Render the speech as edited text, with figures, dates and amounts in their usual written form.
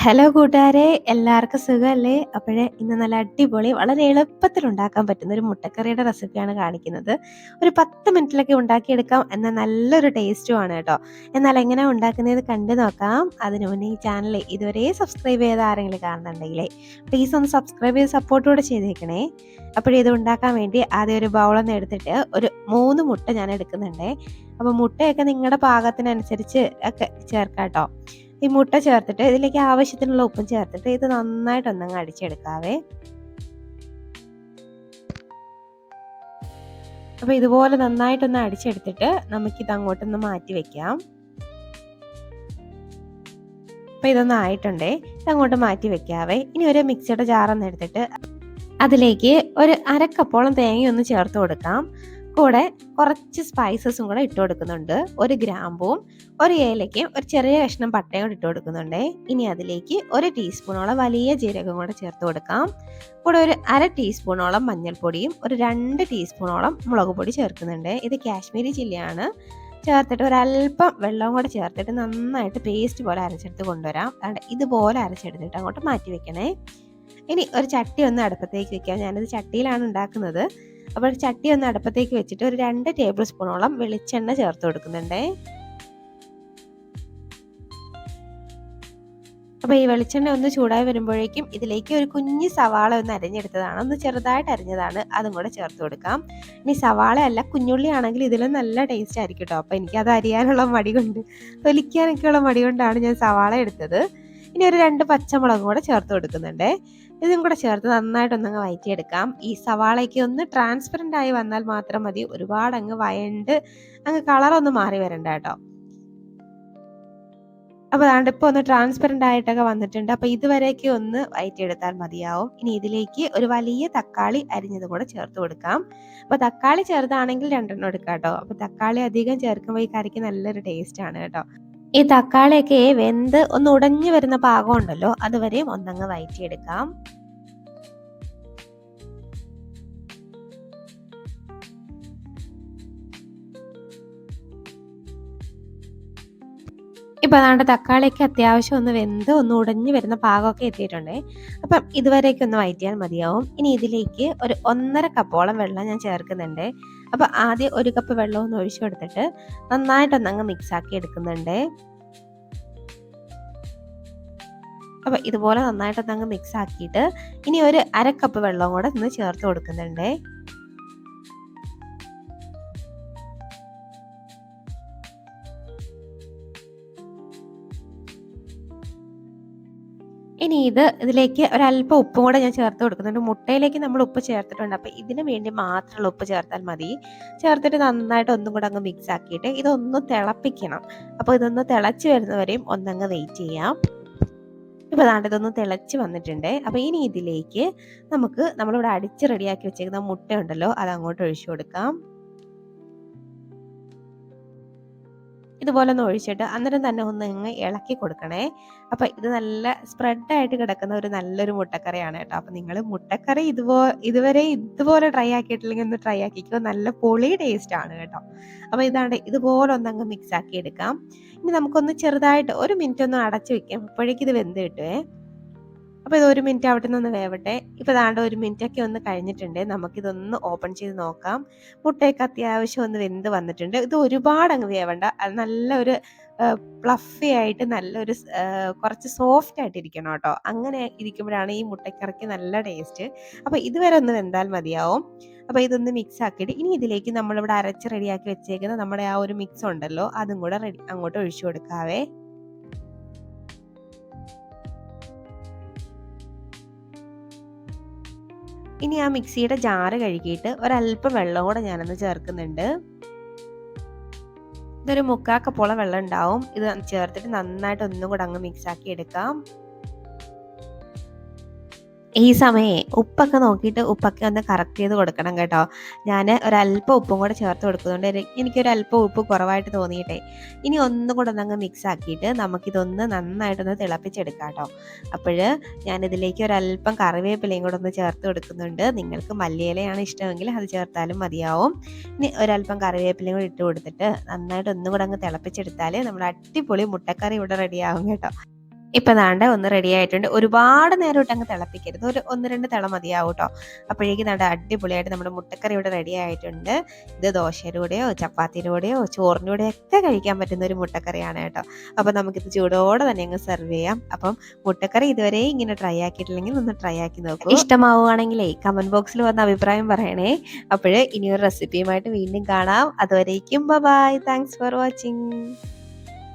Hello കൂട്ടുകാരെ, എല്ലാവർക്കും സുഖമല്ലേ? അപ്പോഴേ ഇന്ന് നല്ല അടിപൊളി വളരെ എളുപ്പത്തിൽ ഉണ്ടാക്കാൻ പറ്റുന്ന ഒരു മുട്ടക്കറിയുടെ റെസിപ്പിയാണ് കാണിക്കുന്നത്. ഒരു 10 മിനിറ്റിലൊക്കെ ഉണ്ടാക്കിയെടുക്കാം, എന്നാൽ നല്ലൊരു ടേസ്റ്റുമാണ് കേട്ടോ. എന്നാൽ എങ്ങനെയാണ് ഉണ്ടാക്കുന്നത് കണ്ടു നോക്കാം. അതിനു മുന്നേ ഈ ചാനൽ ഇതുവരെ സബ്സ്ക്രൈബ് ചെയ്ത ആരെങ്കിലും കാണുന്നുണ്ടെങ്കിലേ പ്ലീസ് ഒന്ന് സബ്സ്ക്രൈബ് ചെയ്ത് സപ്പോർട്ടോടെ ചെയ്തേക്കണേ. അപ്പോഴേ ഇത് ഉണ്ടാക്കാൻ വേണ്ടി ആദ്യം ഒരു ബൗളൊന്ന് എടുത്തിട്ട് ഒരു 3 മുട്ട ഞാൻ എടുക്കുന്നുണ്ടേ. അപ്പോൾ മുട്ടയൊക്കെ നിങ്ങളുടെ പാകത്തിനനുസരിച്ച് ഒക്കെ ചേർക്കാം കേട്ടോ. ഈ മുട്ട ചേർത്തിട്ട് ഇതിലേക്ക് ആവശ്യത്തിനുള്ള ഉപ്പും ചേർത്തിട്ട് ഇത് നന്നായിട്ടൊന്നങ്ങ് അടിച്ചെടുക്കാവേ. അപ്പൊ ഇതുപോലെ നന്നായിട്ടൊന്ന് അടിച്ചെടുത്തിട്ട് നമുക്കിത് അങ്ങോട്ടൊന്ന് മാറ്റി വെക്കാം. അപ്പൊ ഇതൊന്നും ആയിട്ടുണ്ടേ, ഇതങ്ങോട്ട് മാറ്റി വെക്കാവേ. ഇനി ഒരു മിക്സിയുടെ ജാറൊന്ന് എടുത്തിട്ട് അതിലേക്ക് ഒരു അരക്കപ്പോളം തേങ്ങയൊന്ന് ചേർത്ത് കൊടുക്കാം. കൂടെ കുറച്ച് സ്പൈസസും കൂടെ ഇട്ട് കൊടുക്കുന്നുണ്ട്. ഒരു ഗ്രാമ്പൂവും ഒരു ഏലക്കയും ഒരു ചെറിയ കഷ്ണം പട്ടയും കൂടെ ഇട്ട് കൊടുക്കുന്നുണ്ട്. ഇനി അതിലേക്ക് 1 ടീസ്പൂണോളം വലിയ ജീരകം കൂടെ ചേർത്ത് കൊടുക്കാം. കൂടെ ഒരു 1/2 ടീസ്പൂണോളം മഞ്ഞൾപ്പൊടിയും ഒരു 2 ടീസ്പൂണോളം മുളക് പൊടി ചേർക്കുന്നുണ്ട്. ഇത് കാശ്മീരി ചില്ലിയാണ്. ചേർത്തിട്ട് ഒരല്പം വെള്ളം കൂടെ ചേർത്തിട്ട് നന്നായിട്ട് പേസ്റ്റ് പോലെ അരച്ചെടുത്ത് കൊണ്ടുവരാം. ഇതുപോലെ അരച്ചെടുത്തിട്ട് അങ്ങോട്ട് മാറ്റി വെക്കണേ. ഇനി ഒരു ചട്ടി ഒന്ന് അടുപ്പത്തേക്ക് വെക്കാം. ഞാനിത് ചട്ടിയിലാണ് ഉണ്ടാക്കുന്നത്. അപ്പോൾ ചട്ടി ഒന്ന് അടുപ്പത്തേക്ക് വെച്ചിട്ട് ഒരു 2 ടേബിൾ സ്പൂണോളം വെളിച്ചെണ്ണ ചേർത്ത് കൊടുക്കുന്നുണ്ടേ. അപ്പോൾ ഈ വെളിച്ചെണ്ണ ഒന്ന് ചൂടായി വരുമ്പോഴേക്കും ഇതിലേക്ക് ഒരു കുഞ്ഞ് സവാള ഒന്ന് അരിഞ്ഞെടുത്തതാണ്, ഒന്ന് ചെറുതായിട്ട് അരിഞ്ഞതാണ്, അതും കൂടെ ചേർത്ത് കൊടുക്കാം. ഇനി സവാള അല്ല കുഞ്ഞുള്ളി ആണെങ്കിൽ ഇതിലും നല്ല ടേസ്റ്റ് ആയിരിക്കും കേട്ടോ. അപ്പോൾ എനിക്കത് അരിയാനുള്ള മടി കൊണ്ട്, തൊലിക്കാനൊക്കെയുള്ള മടി കൊണ്ടാണ് ഞാൻ സവാള എടുത്തത്. ഇനി ഒരു 2 പച്ചമുളകും കൂടെ ചേർത്ത് കൊടുക്കുന്നുണ്ട്. ഇതും കൂടെ ചേർത്ത് നന്നായിട്ടൊന്നങ്ങ് വഴറ്റിയെടുക്കാം. ഈ സവാളയ്ക്ക് ഒന്ന് ട്രാൻസ്പെറൻ്റ് ആയി വന്നാൽ മാത്രം മതി, ഒരുപാട് അങ്ങ് വയണ്ട് അങ്ങ് കളറൊന്നും മാറി വരണ്ട കേട്ടോ. അപ്പോൾ അതാണ്ട് ഇപ്പോൾ ഒന്ന് ട്രാൻസ്പെറൻ്റ് ആയിട്ടൊക്കെ വന്നിട്ടുണ്ട്. അപ്പോൾ ഇതുവരേക്ക് ഒന്ന് വഴറ്റിയെടുത്താൽ മതിയാവും. ഇനി ഇതിലേക്ക് ഒരു വലിയ തക്കാളി അരിഞ്ഞതും കൂടെ ചേർത്ത് കൊടുക്കാം. അപ്പോൾ തക്കാളി ചെറുതാണെങ്കിൽ 2 എടുക്കാം കേട്ടോ. അപ്പോൾ തക്കാളി അധികം ചേർക്കുമ്പോൾ ഈ കറിക്ക് നല്ലൊരു ടേസ്റ്റ് ആണ് കേട്ടോ. ഈ തക്കാളിയൊക്കെ വെന്ത് ഒന്ന് ഉടഞ്ഞു വരുന്ന പാകം ഉണ്ടല്ലോ, അതുവരെയും ഒന്നങ്ങ് വഴറ്റിയെടുക്കാം. ഇപ്പം അതാണ്ട് തക്കാളിയൊക്കെ അത്യാവശ്യം ഒന്ന് വെന്ത് ഒന്ന് ഉടഞ്ഞു വരുന്ന പാകമൊക്കെ എത്തിയിട്ടുണ്ട്. അപ്പം ഇതുവരേക്ക് ഒന്ന് വഴറ്റിയാൽ മതിയാവും. ഇനി ഇതിലേക്ക് ഒരു 1.5 കപ്പോളം വെള്ളം ഞാൻ ചേർക്കുന്നുണ്ട്. അപ്പം ആദ്യം 1 കപ്പ് വെള്ളം ഒന്ന് ഒഴിച്ചു കൊടുത്തിട്ട് നന്നായിട്ടൊന്നങ്ങ് മിക്സ് ആക്കി എടുക്കുന്നുണ്ട്. അപ്പം ഇതുപോലെ നന്നായിട്ടൊന്നങ്ങ് മിക്സ് ആക്കിയിട്ട് ഇനി ഒരു 1/2 കപ്പ് വെള്ളം കൂടെ ഒന്ന് ചേർത്ത് കൊടുക്കുന്നുണ്ട്. ഇനി ഇതിലേക്ക് ഒരല്പം ഉപ്പും കൂടെ ഞാൻ ചേർത്ത് കൊടുക്കുന്നുണ്ട്. മുട്ടയിലേക്ക് നമ്മൾ ഉപ്പ് ചേർത്തിട്ടുണ്ട്. അപ്പം ഇതിന് വേണ്ടി മാത്രമുള്ള ഉപ്പ് ചേർത്താൽ മതി. ചേർത്തിട്ട് നന്നായിട്ട് ഒന്നും കൂടെ അങ്ങ് മിക്സ് ആക്കിയിട്ട് ഇതൊന്ന് തിളപ്പിക്കണം. അപ്പോൾ ഇതൊന്ന് തിളച്ച് വരുന്നവരെയും ഒന്നങ്ങ് വെയിറ്റ് ചെയ്യാം. ഇപ്പോൾ ദാണ്ട് ഇതൊന്ന് തിളച്ച് വന്നിട്ടുണ്ട്. അപ്പോൾ ഇനി ഇതിലേക്ക് നമുക്ക് നമ്മളിവിടെ അടിച്ച് റെഡിയാക്കി വെച്ചേക്കുന്ന മുട്ട ഉണ്ടല്ലോ, അത് അങ്ങോട്ട് ഒഴിച്ചു കൊടുക്കാം. ഇതുപോലെ ഒന്ന് ഒഴിച്ചിട്ട് അന്നേരം തന്നെ ഒന്ന് അങ്ങ് ഇളക്കി കൊടുക്കണേ. അപ്പം ഇത് നല്ല സ്പ്രെഡായിട്ട് കിടക്കുന്ന ഒരു നല്ലൊരു മുട്ടക്കറിയാണ് കേട്ടോ. അപ്പം നിങ്ങൾ മുട്ടക്കറി ഇതുവരെ ഇതുപോലെ ട്രൈ ആക്കിയിട്ടില്ലെങ്കിൽ ഒന്ന് ട്രൈ ആക്കിക്കോ, നല്ല പൊളി ടേസ്റ്റ് ആണ് കേട്ടോ. അപ്പോൾ ഇതാണ്ട് ഇതുപോലെ ഒന്നങ്ങ് മിക്സ് ആക്കി എടുക്കാം. ഇനി നമുക്കൊന്ന് ചെറുതായിട്ട് 1 മിനിറ്റ് ഒന്ന് അടച്ചു വെക്കാം. അപ്പോഴേക്കും ഇത് വെന്ത് കിട്ടുവേ. അപ്പോൾ ഇത് 1 മിനിറ്റ് അവിടെ നിന്ന് വേവട്ടെ. ഇപ്പോൾ ദാണ്ട് 1 മിനിറ്റൊക്കെ ഒന്ന് കഴിഞ്ഞിട്ടുണ്ട്. നമുക്കിതൊന്ന് ഓപ്പൺ ചെയ്ത് നോക്കാം. മുട്ടയൊക്കെ അത്യാവശ്യം ഒന്ന് വെന്ത് വന്നിട്ടുണ്ട്. ഇത് ഒരുപാട് അങ്ങ് വേവണ്ട, അത് നല്ലൊരു ഫ്ലഫി ആയിട്ട് നല്ലൊരു കുറച്ച് സോഫ്റ്റ് ആയിട്ട് ഇരിക്കണം കേട്ടോ. അങ്ങനെ ഇരിക്കുമ്പോഴാണ് ഈ മുട്ടക്കറിക്ക് നല്ല ടേസ്റ്റ്. അപ്പോൾ ഇതുവരെ ഒന്ന് വെന്താൽ മതിയാവും. അപ്പോൾ ഇതൊന്ന് മിക്സ് ആക്കിയിട്ട് ഇനി ഇതിലേക്ക് നമ്മളിവിടെ അരച്ച് റെഡിയാക്കി വെച്ചേക്കുന്ന നമ്മുടെ ആ ഒരു മിക്സ് ഉണ്ടല്ലോ, അതും കൂടെ അങ്ങോട്ട് ഒഴിച്ചു കൊടുക്കാവേ. ഇനി ആ മിക്സിയുടെ ജാറ് കഴുകിയിട്ട് ഒരല്പം വെള്ളം കൂടെ ഞാനൊന്ന് ചേർക്കുന്നുണ്ട്. ഇതൊരു 3/4 കപ്പോളം വെള്ളം ഉണ്ടാവും. ഇത് ചേർത്തിട്ട് നന്നായിട്ട് ഒന്നും കൂടെ അങ്ങ് മിക്സ് ആക്കി എടുക്കാം. ഈ സമയേ ഉപ്പൊക്കെ നോക്കിയിട്ട് ഉപ്പൊക്കെ ഒന്ന് കറക്റ്റ് ചെയ്ത് കൊടുക്കണം കേട്ടോ. ഞാൻ ഒരല്പം ഉപ്പും കൂടെ ചേർത്ത് കൊടുക്കുന്നുണ്ട്. എനിക്കൊരല്പം ഉപ്പ് കുറവായിട്ട് തോന്നിയിട്ടേ. ഇനി ഒന്നും കൂടെ ഒന്നങ്ങ് മിക്സ് ആക്കിയിട്ട് നമുക്കിതൊന്ന് നന്നായിട്ടൊന്ന് തിളപ്പിച്ചെടുക്കാം കേട്ടോ. അപ്പോൾ ഞാനിതിലേക്ക് ഒരല്പം കറിവേപ്പിലയും കൂടെ ഒന്ന് ചേർത്ത് കൊടുക്കുന്നുണ്ട്. നിങ്ങൾക്ക് മല്ലിയിലയാണ് ഇഷ്ടമെങ്കിൽ അത് ചേർത്താലും മതിയാവും. ഇനി ഒരല്പം കറിവേപ്പിലയും കൂടി ഇട്ട് കൊടുത്തിട്ട് നന്നായിട്ട് ഒന്നും കൂടെ അങ്ങ് തിളപ്പിച്ചെടുത്താൽ നമ്മുടെ അടിപൊളി മുട്ടക്കറി ഇവിടെ റെഡിയാവും കേട്ടോ. ഇപ്പൊ ദാണ്ടെ ഒന്ന് റെഡി ആയിട്ടുണ്ട്. ഒരുപാട് നേരം ഇട്ട് അങ്ങ് തിളപ്പിക്കരുത്. ഒരു 1, 2 തിള മതിയാവും ട്ടോ. അപ്പോഴേക്കും ദാണ്ടെ അടിപൊളിയായിട്ട് നമ്മുടെ മുട്ടക്കറി ഇവിടെ റെഡി ആയിട്ടുണ്ട്. ഇത് ദോശയുടെ കൂടെയോ ചപ്പാത്തിയുടെ കൂടെയോ ചോറിൻ്റെ കൂടെയോ ഒക്കെ കഴിക്കാൻ പറ്റുന്ന ഒരു മുട്ടക്കറിയാണ് കേട്ടോ. അപ്പോൾ നമുക്കിത് ചൂടോടെ തന്നെ അങ്ങ് സെർവ് ചെയ്യാം. അപ്പം മുട്ടക്കറി ഇതുവരെ ഇങ്ങനെ ട്രൈ ആക്കിയിട്ടില്ലെങ്കിൽ ഒന്ന് ട്രൈ ആക്കി നോക്കൂ. ഇഷ്ടമാവുകയാണെങ്കിലേ കമന്റ് ബോക്സിൽ വന്ന് അഭിപ്രായം പറയണേ. അപ്പോഴേ ഇനിയൊരു റെസിപ്പിയുമായിട്ട് വീണ്ടും കാണാം. അതുവരേക്കും ബൈ. Thanks for watching.